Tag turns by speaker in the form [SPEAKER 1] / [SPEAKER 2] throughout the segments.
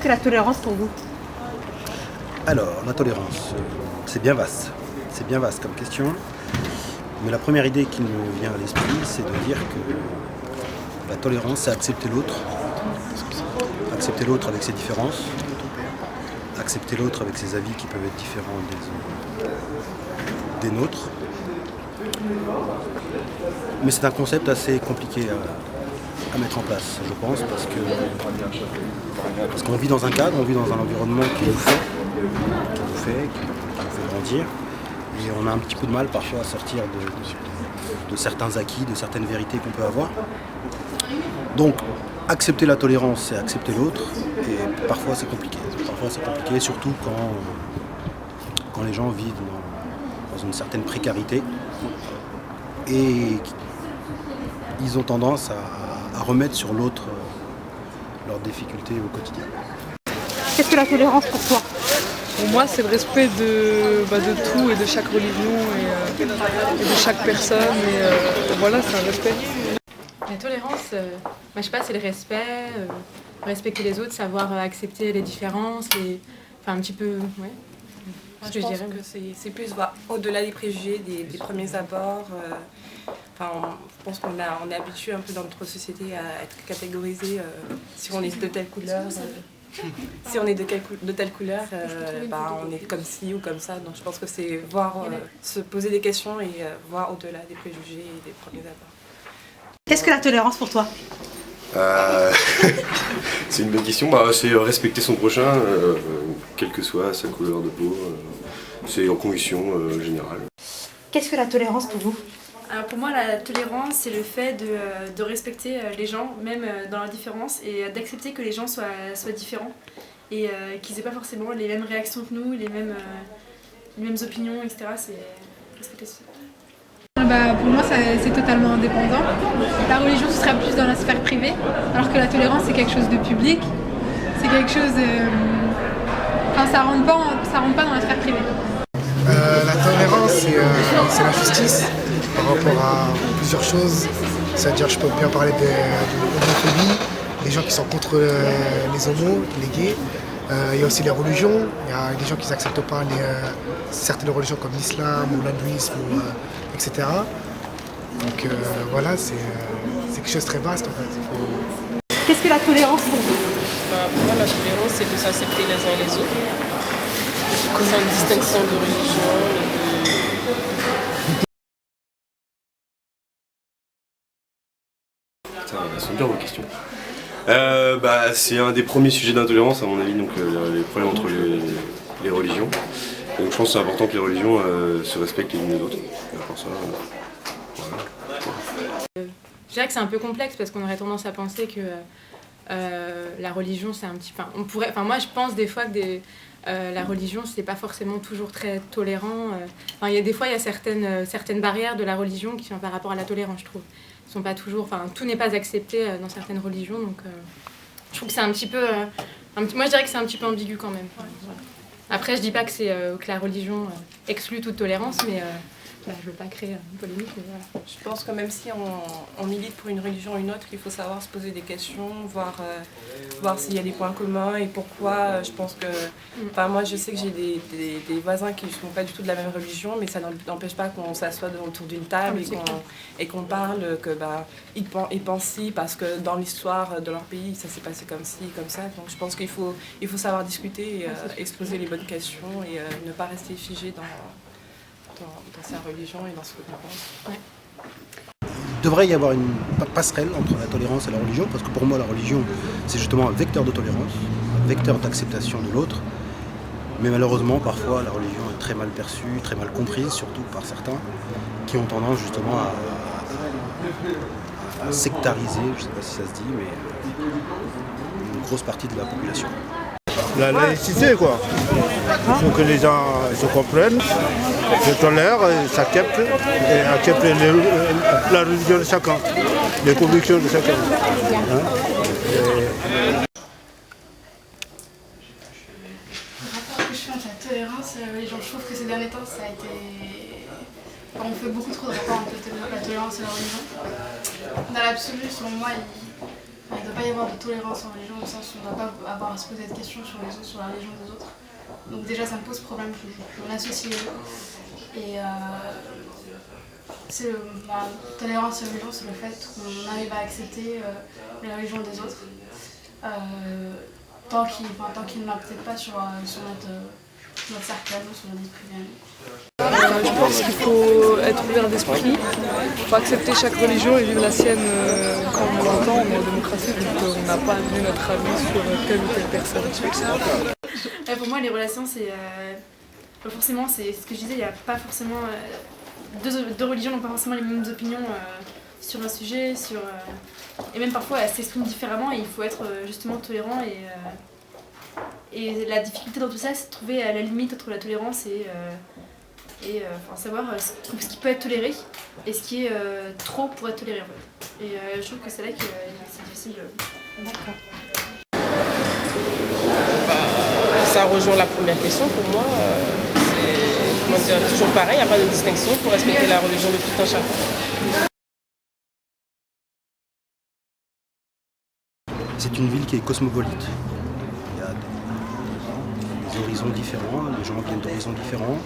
[SPEAKER 1] que la tolérance pour vous?
[SPEAKER 2] Alors, la tolérance, c'est bien vaste. C'est bien vaste comme question. Mais la première idée qui me vient à l'esprit, c'est de dire que la tolérance, c'est accepter l'autre. Accepter l'autre avec ses différences. Accepter l'autre avec ses avis qui peuvent être différents des nôtres. Mais c'est un concept assez compliqué à mettre en place, je pense, parce qu'on vit dans un cadre, on vit dans un environnement qui nous fait grandir. Et on a un petit peu de mal parfois à sortir de certains acquis, de certaines vérités qu'on peut avoir. Donc, accepter la tolérance, c'est accepter l'autre. Et parfois c'est compliqué. Parfois c'est compliqué, surtout quand les gens vivent dans une certaine précarité. Et ils ont tendance à remettre sur l'autre leurs difficultés au quotidien.
[SPEAKER 1] Qu'est-ce que la tolérance pour toi?
[SPEAKER 3] Pour moi, c'est le respect de tout et de chaque religion et de chaque personne. Et voilà, c'est un respect.
[SPEAKER 4] La tolérance, je sais pas, c'est le respect, respecter les autres, savoir accepter les différences, enfin un petit peu, ouais.
[SPEAKER 5] Je pense que c'est plus au-delà des préjugés, des premiers abords. Je pense qu'on est habitué un peu dans notre société à être catégorisé si on est de telle couleur. Si on est de telle couleur, on est comme ci ou comme ça. Donc je pense que c'est se poser des questions et voir au-delà des préjugés et des premiers abords.
[SPEAKER 1] Qu'est-ce que la tolérance pour toi?
[SPEAKER 6] C'est une bonne question. C'est respecter son prochain, quelle que soit sa couleur de peau. C'est en conviction générale.
[SPEAKER 1] Qu'est-ce que la tolérance pour vous?
[SPEAKER 7] Alors pour moi, la tolérance, c'est le fait de respecter les gens, même dans leur différence, et d'accepter que les gens soient différents et qu'ils n'aient pas forcément les mêmes réactions que nous, les mêmes opinions, etc. C'est respecter ça.
[SPEAKER 8] Pour moi, c'est totalement indépendant. La religion, ce sera plus dans la sphère privée, alors que la tolérance, c'est quelque chose de public. C'est quelque chose... ça rentre pas dans la sphère privée.
[SPEAKER 9] La tolérance, c'est la justice par rapport à plusieurs choses. C'est-à-dire, je peux bien parler de l'homophobie, les gens qui sont contre les homos, les gays. Il y a aussi les religions. Il y a des gens qui n'acceptent pas certaines religions comme l'islam ou l'hindouisme, etc. Donc voilà, c'est quelque chose de très vaste en fait.
[SPEAKER 1] Qu'est-ce que la tolérance pour vous?
[SPEAKER 5] Pour moi, la tolérance, c'est de s'accepter les uns les autres, sans distinction de religion.
[SPEAKER 6] Elles sont bien vos questions. C'est un des premiers sujets d'intolérance à mon avis, donc les problèmes entre les religions. Donc je pense que c'est important que les religions se respectent les unes les autres. Pour ça, voilà.
[SPEAKER 4] Je dirais que c'est un peu complexe parce qu'on aurait tendance à penser que la religion c'est un petit peu... moi je pense des fois que la religion c'est pas forcément toujours très tolérant. Des fois il y a certaines barrières de la religion qui sont par rapport à la tolérance, je trouve. Sont pas toujours, tout n'est pas accepté dans certaines religions, donc je trouve que c'est un petit peu... moi je dirais que c'est un petit peu ambigu quand même. Voilà. Après je dis pas que la religion exclut toute tolérance, mais je veux pas créer une polémique, mais voilà.
[SPEAKER 5] Je pense que même si on milite pour une religion ou une autre, il faut savoir se poser des questions, voir s'il y a des points communs et pourquoi. Je pense que, moi je sais que j'ai des voisins qui ne sont pas du tout de la même religion, mais ça n'empêche pas qu'on s'assoie autour d'une table et qu'on parle que ils pensent ci parce que dans l'histoire de leur pays ça s'est passé comme ci, comme ça. Donc je pense qu'il faut savoir discuter et se poser les bonnes questions et ne pas rester figé dans sa religion et dans ce que l'on pense.
[SPEAKER 4] Ouais.
[SPEAKER 2] Il devrait y avoir une passerelle entre la tolérance et la religion, parce que pour moi la religion c'est justement un vecteur de tolérance, un vecteur d'acceptation de l'autre. Mais malheureusement parfois la religion est très mal perçue, très mal comprise, surtout par certains, qui ont tendance justement à sectariser, je ne sais pas si ça se dit, mais une grosse partie de la population.
[SPEAKER 10] La laïcité, quoi. Il faut que les gens se comprennent, se tolèrent, s'acceptent et acceptent la religion de chacun, les convictions de chacun.
[SPEAKER 8] Je pense à la tolérance, je trouve que ces derniers temps, ça a été... on fait beaucoup trop de rapports entre la tolérance et la religion. Dans l'absolu, selon moi,
[SPEAKER 7] il ne doit pas y avoir de tolérance en religion, au sens où on ne doit pas avoir à se poser de questions sur les autres, sur la religion des autres. Donc déjà ça me pose problème qu'on associe les deux. Et tolérance et religion, c'est le fait qu'on arrive à accepter les religions des autres. Tant qu'ils ne l'impliquent pas sur notre cercle à nous, sur notre vie privée.
[SPEAKER 3] Je pense qu'il faut être ouvert d'esprit, il faut accepter chaque religion et vivre la sienne comme on l'entend. On est en démocratie, donc on n'a pas à donner notre avis sur telle ou telle personne.
[SPEAKER 7] Pour moi, les relations, c'est forcément, c'est ce que je disais, il n'y a pas forcément deux religions n'ont pas forcément les mêmes opinions sur un sujet, et même parfois elles s'expriment différemment et il faut être justement tolérant et la difficulté dans tout ça, c'est de trouver la limite entre la tolérance et savoir ce qui peut être toléré et ce qui est trop pour être toléré en fait. Et je trouve que c'est là que c'est difficile.
[SPEAKER 1] D'accord.
[SPEAKER 11] Ça rejoint la première question pour moi. C'est toujours pareil, il n'y a pas de distinction pour respecter la religion de tout un chacun.
[SPEAKER 2] C'est une ville qui est cosmopolite. Il y a des horizons différents, les gens viennent d'horizons différents.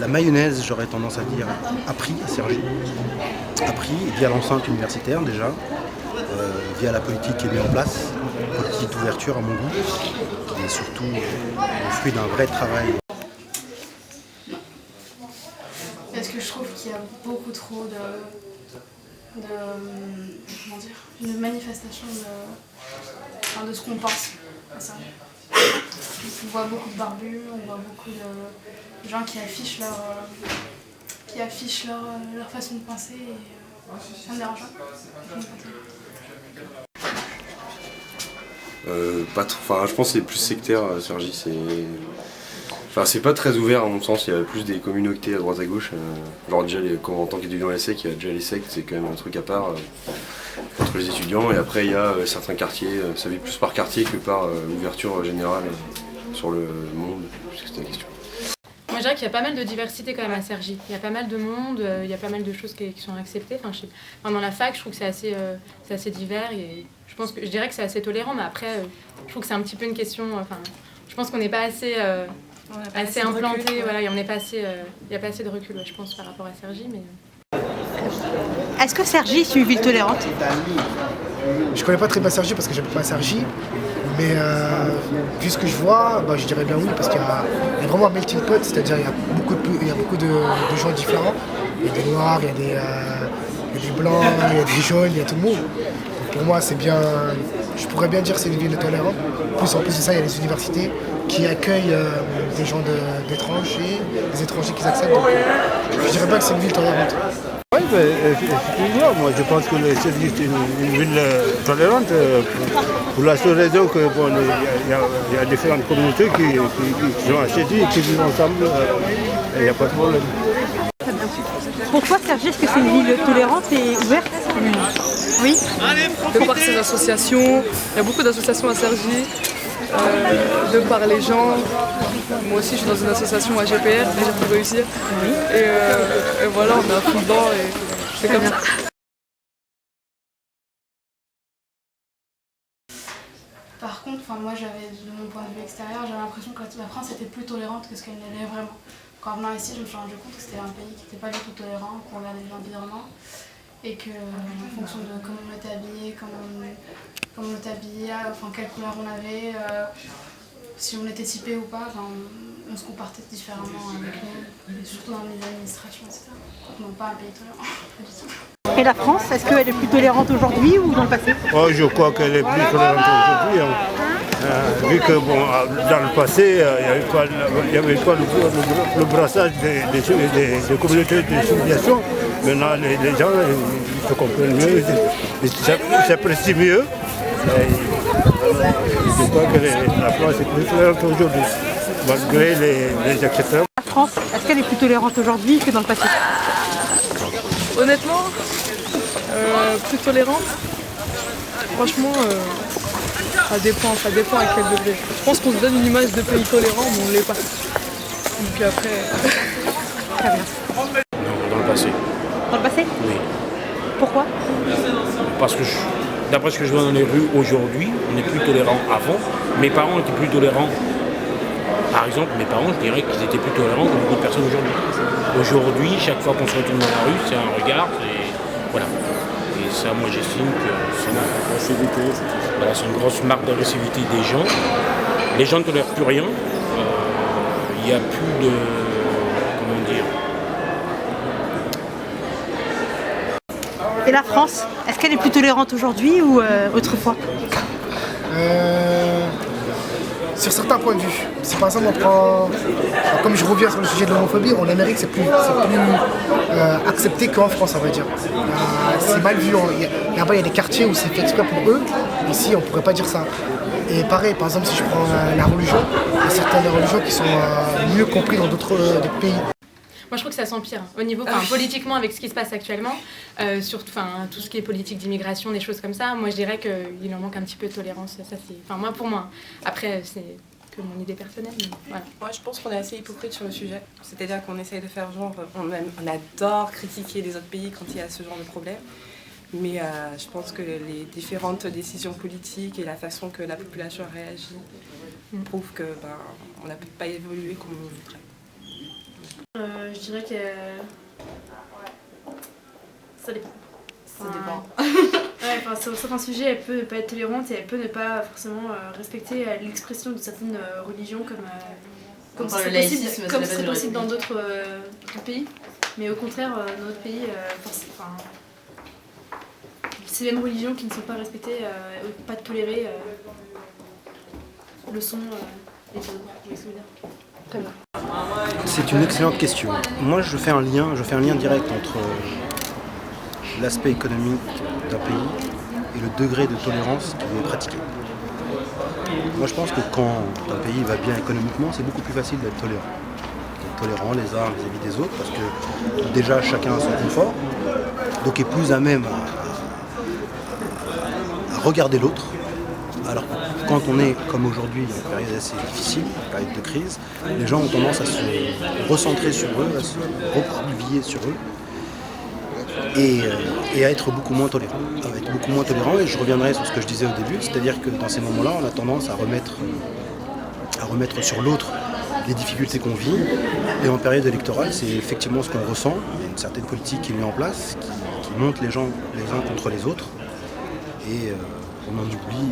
[SPEAKER 2] La mayonnaise, j'aurais tendance à dire, a pris à Cergy. A pris via l'enceinte universitaire déjà, via la politique qui est mise en place, politique d'ouverture à mon goût, qui est surtout le fruit d'un vrai travail.
[SPEAKER 7] Parce que je trouve qu'il y a beaucoup trop de manifestations de ce qu'on pense à ça. On voit beaucoup de barbus, on voit beaucoup de gens qui affichent leur façon de penser et ça me dérange
[SPEAKER 6] pas. Je pense que c'est plus sectaire, Cergy. C'est pas très ouvert à mon sens, il y a plus des communautés à droite à gauche. Genre déjà, en tant qu'étudiant à l'ESSEC, il y a déjà les sectes, c'est quand même un truc à part entre les étudiants. Et après, il y a certains quartiers, ça vit plus par quartier que par ouverture générale sur le monde, puisque c'était la question.
[SPEAKER 4] Moi je dirais qu'il y a pas mal de diversité quand même à Cergy. Il y a pas mal de monde, il y a pas mal de choses qui sont acceptées. Dans la fac, je trouve que c'est assez divers et je dirais que c'est assez tolérant, mais après, je trouve que c'est un petit peu une question. Je pense qu'on n'est pas assez implanté, voilà, il n'y a pas assez de recul, je pense, par rapport à Cergy. Mais...
[SPEAKER 1] Est-ce que Cergy est une ville tolérante?
[SPEAKER 9] Je connais pas très bien Cergy parce que j'habite pas à Cergy, mais vu ce que je vois, je dirais bien oui, parce qu'il y a vraiment un melting pot, c'est-à-dire il y a beaucoup de gens différents. Il y a des noirs, il y a des blancs, il y a des jaunes, il y a tout le monde. Donc pour moi, c'est bien, je pourrais bien dire que c'est une ville tolérante. En plus de ça, il y a les universités qui accueillent des gens d'étrangers, des étrangers qui acceptent. Donc, je dirais pas que c'est une ville tolérante.
[SPEAKER 10] Oui, effectivement, moi je pense que Cergy est une ville tolérante pour la seule raison qu'il y a différentes communautés qui sont à Cergy et qui vivent ensemble, il n'y a pas de problème.
[SPEAKER 1] Pour toi, Cergy, est-ce que c'est une ville tolérante et ouverte? Oui.
[SPEAKER 3] De par ces associations, il y a beaucoup d'associations à Cergy, de par les gens. Moi aussi, je suis dans une association AGPR, déjà pour réussir. Et voilà, on est à fond dedans et c'est comme ça.
[SPEAKER 7] Par contre, moi, de mon point de vue extérieur, j'avais l'impression que la France était plus tolérante que ce qu'elle l'est vraiment. En venant ici, je me suis rendu compte que c'était un pays qui n'était pas du tout tolérant, qu'on regardait l'environnement. Et qu'en fonction de comment on était habillé, quelle couleur on avait, si on était typé ou pas, on se comportait différemment avec nous, et surtout dans les administrations, etc. Donc pas un pays tolérant, pas du tout.
[SPEAKER 1] Et la France, est-ce qu'elle est plus tolérante aujourd'hui ou dans le passé?
[SPEAKER 10] Je crois qu'elle est plus tolérante aujourd'hui. Vu que dans le passé, il n'y avait pas le brassage des communautés de civilisation. Maintenant, les gens se comprennent mieux, ils s'apprécient mieux. Je crois que la France est plus tolérante aujourd'hui, malgré les exceptions.
[SPEAKER 1] La France, est-ce qu'elle est plus tolérante aujourd'hui que dans le passé?
[SPEAKER 3] Honnêtement, plus tolérante, franchement, ça dépend à quel degré. Je pense qu'on se donne une image de pays tolérant, mais on ne l'est pas. Donc après...
[SPEAKER 1] Très bien.
[SPEAKER 6] Dans le passé.
[SPEAKER 1] Dans le passé?
[SPEAKER 6] Oui.
[SPEAKER 1] Pourquoi?
[SPEAKER 6] Parce que
[SPEAKER 12] d'après ce que je vois dans les rues aujourd'hui, on est plus tolérant avant. Mes parents étaient plus tolérants. Par exemple, mes parents, je dirais qu'ils étaient plus tolérants que beaucoup de personnes aujourd'hui. Aujourd'hui, chaque fois qu'on se retourne dans la rue, c'est un regard, voilà. Et ça, moi, j'estime que c'est une grosse marque d'agressivité des gens. Les gens ne tolèrent plus rien. Il n'y a plus de... Comment dire?
[SPEAKER 1] Et la France, est-ce qu'elle est plus tolérante aujourd'hui ou autrefois?
[SPEAKER 9] Sur certains points de vue. Si par exemple on prend, comme je reviens sur le sujet de l'homophobie, en Amérique c'est plus accepté qu'en France, on va dire. C'est mal vu. Là-bas il y a des quartiers où c'est fait exprès pour eux. Ici on pourrait pas dire ça. Et pareil, par exemple si je prends la religion, il y a certaines religions qui sont mieux comprises dans d'autres pays.
[SPEAKER 4] Moi, je trouve que ça s'empire. Au niveau, politiquement, avec ce qui se passe actuellement, surtout, tout ce qui est politique d'immigration, des choses comme ça, moi, je dirais qu'il en manque un petit peu de tolérance. Ça, c'est, moi, pour moi. Après, c'est que mon idée personnelle. Mais voilà.
[SPEAKER 5] Moi, je pense qu'on est assez hypocrite sur le sujet. C'est-à-dire qu'on essaye de faire genre, on adore critiquer les autres pays quand il y a ce genre de problème. Mais je pense que les différentes décisions politiques et la façon que la population réagit prouvent que on n'a pas évolué comme on voudrait.
[SPEAKER 7] Je dirais que ça dépend.
[SPEAKER 5] Ça dépend.
[SPEAKER 7] Ouais, sur certains sujets, elle peut ne pas être tolérante et elle peut ne pas forcément respecter l'expression de certaines religions comme ce serait possible dans d'autres pays. Mais au contraire, dans notre pays, ces mêmes religions qui ne sont pas respectées, pas tolérées, le sont et tout. Très bien.
[SPEAKER 2] C'est une excellente question. Moi, je fais un lien direct entre l'aspect économique d'un pays et le degré de tolérance qui est pratiqué. Moi, je pense que quand un pays va bien économiquement, c'est beaucoup plus facile d'être tolérant. D'être tolérant les uns vis-à-vis des autres, parce que déjà, chacun a son confort, donc est plus à même à regarder l'autre. Alors que quand on est, comme aujourd'hui, dans une période assez difficile, une période de crise, les gens ont tendance à se recentrer sur eux, à se recroqueviller sur eux et à être beaucoup moins tolérants. Et je reviendrai sur ce que je disais au début, c'est-à-dire que dans ces moments-là, on a tendance à remettre sur l'autre les difficultés qu'on vit. Et en période électorale, c'est effectivement ce qu'on ressent. Il y a une certaine politique qui est mise en place, qui monte les gens les uns contre les autres. Et on en oublie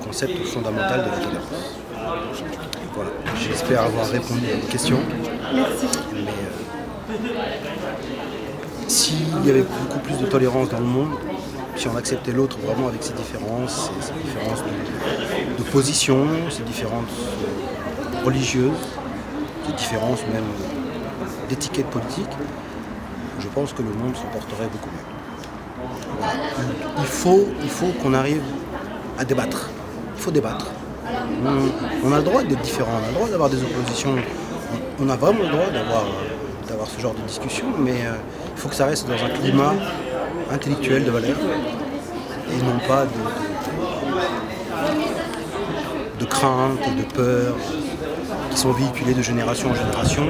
[SPEAKER 2] le concept fondamental de la tolérance. Voilà, j'espère avoir répondu à vos questions.
[SPEAKER 7] Merci.
[SPEAKER 2] Mais s'il y avait beaucoup plus de tolérance dans le monde, si on acceptait l'autre vraiment avec ses différences de position, ses différences religieuses, ses différences même d'étiquette politique, je pense que le monde s'en porterait beaucoup mieux. Voilà. Il faut qu'on arrive à débattre. Il faut débattre. On a le droit d'être différent, on a le droit d'avoir des oppositions, on a vraiment le droit d'avoir ce genre de discussion, mais il faut que ça reste dans un climat intellectuel de valeur et non pas de crainte et de peur qui sont véhiculées de génération en génération.